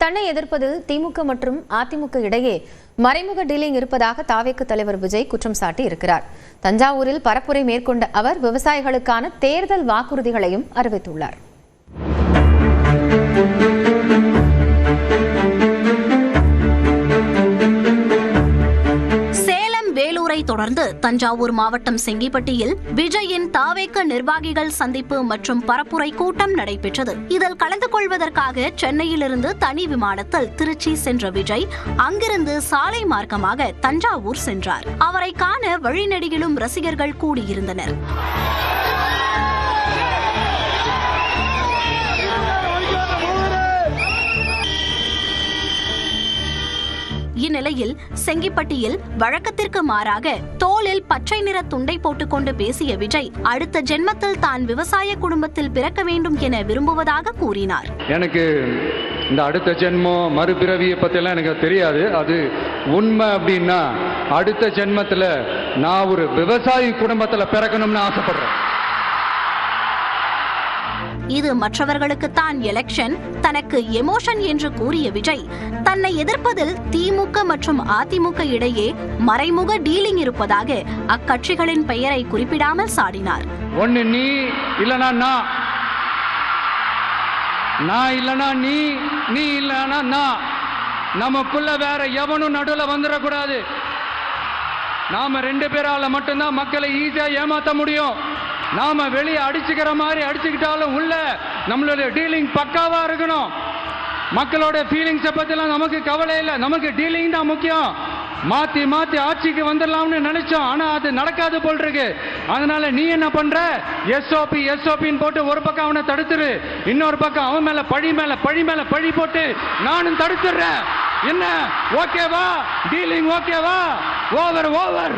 தன்னை எதிர்ப்பதில் திமுக மற்றும் அதிமுக இடையே மறைமுக டீலிங் இருப்பதாக தாவேக்கு தலைவர் விஜய் குற்றம் சாட்டி இருக்கிறார். தஞ்சாவூரில் பரப்புரை மேற்கொண்ட அவர் விவசாயிகளுக்கான தேர்தல் வாக்குறுதிகளையும் அறிவித்துள்ளார். தொடர்ந்து தஞ்சாவூர் மாவட்டம் செங்கிப்பட்டியில் விஜயின் தாவேக்க நிர்வாகிகள் சந்திப்பு மற்றும் பரப்புரை கூட்டம் நடைபெற்றது. இதில் கலந்து கொள்வதற்காக சென்னையிலிருந்து தனி விமானத்தில் திருச்சி சென்ற விஜய் அங்கிருந்து சாலை மார்க்கமாக தஞ்சாவூர் சென்றார். அவரை காண வழிநெடுகிலும் ரசிகர்கள் கூடியிருந்தனர். இந்நிலையில் செங்கிப்பட்டியில் வழக்கத்திற்கு மாறாக தோளில் பச்சை நிற துண்டை போட்டுக்கொண்டு பேசிய விஜய் அடுத்த ஜென்மத்தில் தான் விவசாய குடும்பத்தில் பிறக்க வேண்டும் என விரும்புவதாக கூறினார். எனக்கு இந்த அடுத்த ஜென்மம் மறுபிறவியை பத்தியெல்லாம் எனக்கு தெரியாது. அது உண்மை அப்படின்னா அடுத்த ஜென்மத்தில் நான் ஒரு விவசாயி குடும்பத்தில் பிறக்கணும்னு ஆசைப்படுறேன். இது மற்றவர்களுக்கு தான் எலெக்ஷன், தனக்கு எமோஷன் என்று கூறிய விஜய் தன்னை எதிர்ப்பதில் திமுக மற்றும் அதிமுக இடையே மறைமுக டீலிங் இருப்பதாக அக்கட்சிகளின் பெயரை குறிப்பிடாமல் சாடினார். ஒன்னு நீ இல்லனா நான் இல்லனா நீ இல்லனா நான், நமக்குள்ள வேற எவனும் நடுவில் வந்துடக்கூடாது. நாம 2 பேரால மட்டும்தான் மக்களை ஈஸியா ஏமாத்த முடியும். நாம வெளியே அடிச்சுக்கிற மாதிரி அடிச்சுக்கிட்டாலும் உள்ள நம்மளுடைய டீலிங் பக்காவா இருக்கணும். மக்களோட ஃபீலிங்ஸை பத்திலாம் நமக்கு கவலை இல்லை, நமக்கு டீலிங் தான் முக்கியம். மாத்தி மாத்தி ஆட்சிக்கு வந்துடலாம்னு நினைச்சோம், ஆனா அது நடக்காது போல் இருக்கு. அதனால நீ என்ன பண்ற, எஸ்ஓபின்னு போட்டு ஒரு பக்கம் அவனை தடுத்துரு, இன்னொரு பக்கம் அவன் மேல பழி போட்டு நானும் தடுத்துடுறேன். என்ன ஓகேவா? டீலிங் ஓகேவா? ஓவர்.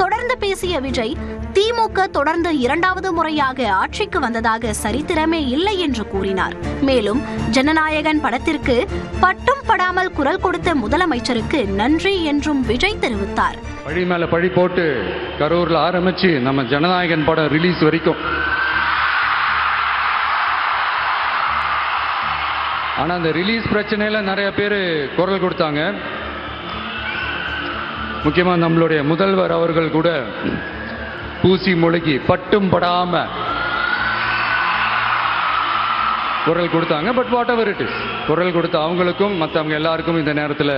தொடர்ந்து பேசிய விஜய் திமுக தொடர்ந்து 2வது முறையாக ஆட்சிக்கு வந்ததாக சரித்திரமே இல்லை என்று கூறினார். மேலும் ஜனநாயகன் படத்திற்கு பட்டும் படாமல் குரல் கொடுத்த முதலமைச்சருக்கு நன்றி என்றும் விஜய் தெரிவித்தார். பழி மேல பழி போட்டு கரூர்ல ஆரம்பிச்சு நம்ம ஜனநாயகன் படம் ரிலீஸ் வரைக்கும், ஆனா அந்த ரிலீஸ் பிரச்சனையில நிறைய பேர் குரல் கொடுத்தாங்க. முக்கியமா நம்மளுடைய முதல்வர் அவர்கள் கூட பூசி முழுகி பட்டும் படாம குரல் கொடுத்தாங்க. But what ever it is, குரல் கொடுத்த அவங்களுக்கும் மற்றவங்க எல்லாருக்கும் இந்த நேரத்தில்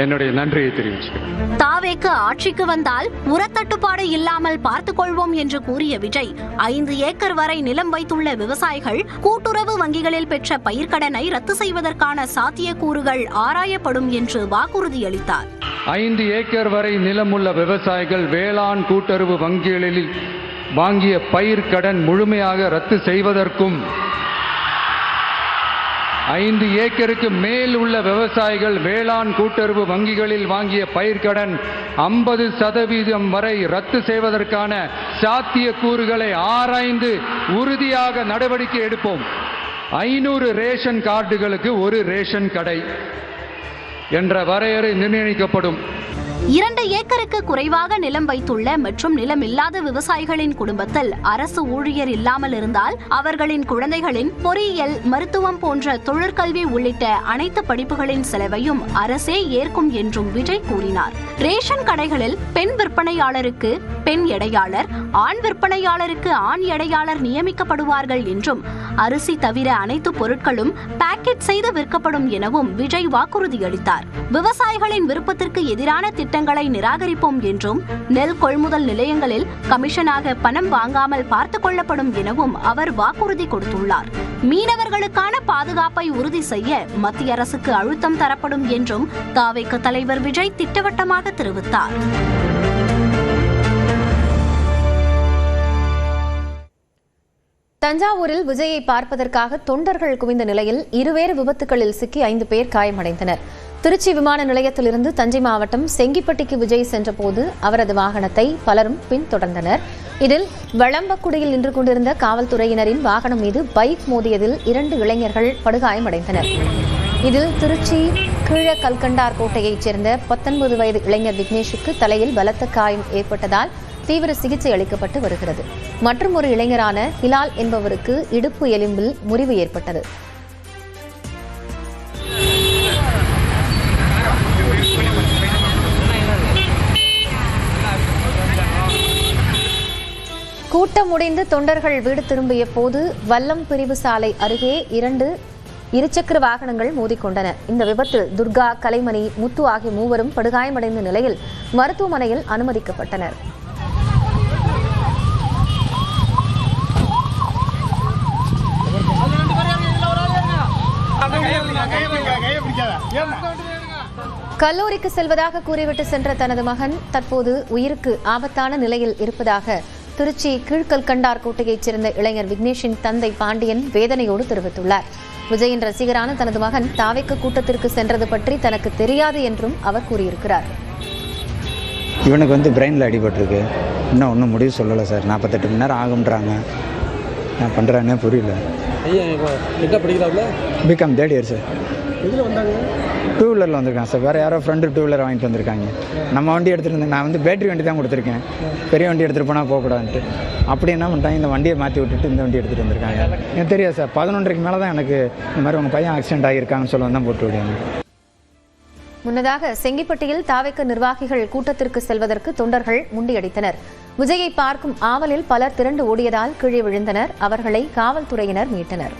என்னுடைய நன்றியை தெரிவிச்சுக்கிறேன். தாவேக்கு ஆட்சிக்கு வந்தால் உரத்தட்டுப்பாடு இல்லாமல் பார்த்துக் கொள்வோம் என்று கூறிய விஜய் 5 ஏக்கர் வரை நிலம் வைத்துள்ள விவசாயிகள் கூட்டுறவு வங்கிகளில் பெற்ற பயிர்க்கடனை ரத்து செய்வதற்கான சாத்தியக்கூறுகள் ஆராயப்படும் என்று வாக்குறுதி அளித்தார். 5 ஏக்கர் வரை நிலமுள்ள விவசாயிகள் வேளாண் கூட்டுறவு வங்கிகளில் வாங்கிய பயிர்க்கடன் முழுமையாக ரத்து செய்வதற்கும், 5 ஏக்கருக்கு மேல் உள்ள விவசாயிகள் வேளாண் கூட்டுறவு வங்கிகளில் வாங்கிய பயிர்க்கடன் 50% வரை ரத்து செய்வதற்கான சாத்திய கூறுகளை ஆராய்ந்து உறுதியாக நடவடிக்கை எடுப்போம். 500 ரேஷன் கார்டுகளுக்கு ஒரு ரேஷன் கடை என்ற வரையறை நிர்ணயிக்கப்படும். 2 ஏக்கருக்கு குறைவாக நிலம் வைத்துள்ள மற்றும் நிலம் இல்லாத விவசாயிகளின் குடும்பத்தில் அரசு ஊழியர் இல்லாமல் இருந்தால் அவர்களின் குழந்தைகளின் பொறியியல், மருத்துவம் போன்ற தொழிற்கல்வி உள்ளிட்ட அனைத்து படிப்புகளின் செலவையும் அரசே ஏற்கும் என்றும் விஜய் கூறினார். ரேஷன் கடைகளில் பெண் விற்பனையாளருக்கு பெண் எடையாளர், ஆண் விற்பனையாளருக்கு ஆண் எடையாளர் நியமிக்கப்படுவார்கள் என்றும், அரிசி தவிர அனைத்து பொருட்களும் பேக்கெட் செய்து விற்கப்படும் எனவும் விஜய் வாக்குறுதி அளித்தார். விவசாயிகளின் விருப்பத்திற்கு எதிரான திட்டங்களை நிராகரிப்போம் என்றும், நெல் கொள்முதல் நிலையங்களில் கமிஷனாக பணம் வாங்காமல் பார்த்துக் கொள்ளப்படும் எனவும் அவர் வாக்குறுதி கொடுத்துள்ளார். மீனவர்களுக்கான பாதுகாப்பை உறுதி செய்ய மத்திய அரசுக்கு அழுத்தம் தரப்படும் என்றும் தாவேக தலைவர் விஜய் திட்டவட்டமாக தெரிவித்தார். தஞ்சாவூரில் விஜயை பார்ப்பதற்காக தொண்டர்கள் குவிந்த நிலையில் இருவேறு விபத்துகளில் சிக்கி 5 பேர் காயமடைந்தனர். திருச்சி விமான நிலையத்திலிருந்து தஞ்சை மாவட்டம் செங்கிப்பட்டிக்கு விஜய் சென்றபோது அவரது வாகனத்தை பலரும் பின்தொடர்ந்தனர். இதில் வளம்பக்குடியில் நின்று கொண்டிருந்த காவல்துறையினரின் வாகனம் மீது பைக் மோதியதில் 2 இளைஞர்கள் படுகாயமடைந்தனர். இதில் திருச்சி கீழ கல்கண்டார் கோட்டையைச் சேர்ந்த 19 வயது இளைஞர் விக்னேஷுக்கு தலையில் பலத்த காயம் ஏற்பட்டதால் தீவிர சிகிச்சை அளிக்கப்பட்டு வருகிறது. மற்றும் ஒரு இளைஞரான ஹிலால் என்பவருக்கு இடுப்பு எலும்பில் முறிவு ஏற்பட்டது. முடிந்து தொண்டர்கள் வீடு திரும்பிய போது வல்லம் பிரிவு சாலை அருகே 2 இருசக்கர வாகனங்கள் மோதிக்கொண்டன. இந்த விபத்தில் துர்கா, கலைமணி, முத்து ஆகிய மூவரும் படுகாயமடைந்த நிலையில் மருத்துவமனையில் அனுமதிக்கப்பட்டனர். கல்லூரிக்கு செல்வதாக கூறிவிட்டு சென்ற தனது மகன் தற்போது உயிருக்கு ஆபத்தான நிலையில் இருப்பதாக திருச்சி கீழ்கல்கண்டார் கோட்டையைச் சேர்ந்த இளைஞர் விக்னேஷின் தந்தை பாண்டியன் வேதனையோடு தெரிவித்துள்ளார். விஜயின் ரசிகரான தனது மகன் தாவேக்கு கூட்டத்திற்கு சென்றது பற்றி தனக்கு தெரியாது என்றும் அவர் கூறியிருக்கிறார். இவனுக்கு பிரெயினில் அடிபட்டிருக்கு. இன்னும் ஒன்றும் முடிவு சொல்லலை சார். 48 மணி நேரம் ஆகுன்றாங்க. நான் பண்ணுறேன்னே புரியல. ஐயா என்ன படிக்கிறாப்ல? BCom 3rd year sir. எதில் வந்தாங்க? 2 வீலரில் வந்திருக்காங்க சார். வேறு யாரோ ஃப்ரெண்டு 2 வீலர் வாங்கிட்டு வந்திருக்காங்க. நம்ம வண்டி எடுத்துகிட்டு இருந்தேன். நான் பேட்டரி வண்டி தான் கொடுத்துருக்கேன். பெரிய வண்டி எடுத்துகிட்டு போனால் போகக்கூடாதுன்ட்டு. அப்படி என்ன பண்ணிட்டாங்க, இந்த வண்டியை மாற்றி விட்டுட்டு இந்த வண்டி எடுத்துகிட்டு வந்திருக்காங்க. எனக்கு தெரியாது சார். 11:30 மேலே தான் எனக்கு இந்த மாதிரி உங்கள் பையன் ஆக்சிடென்ட் ஆகியிருக்காங்கன்னு சொல்ல தான் போட்டு விடுவாங்க. முன்னதாக செங்கிப்பட்டியில் தாவேக்கு நிர்வாகிகள் கூட்டத்திற்கு செல்வதற்கு தொண்டர்கள் முண்டியடித்தனர். விஜயை பார்க்கும் ஆவலில் பலர் திரண்டு ஓடியதால் கீழே விழுந்தனர். அவர்களை காவல்துறையினர் மீட்டனர்.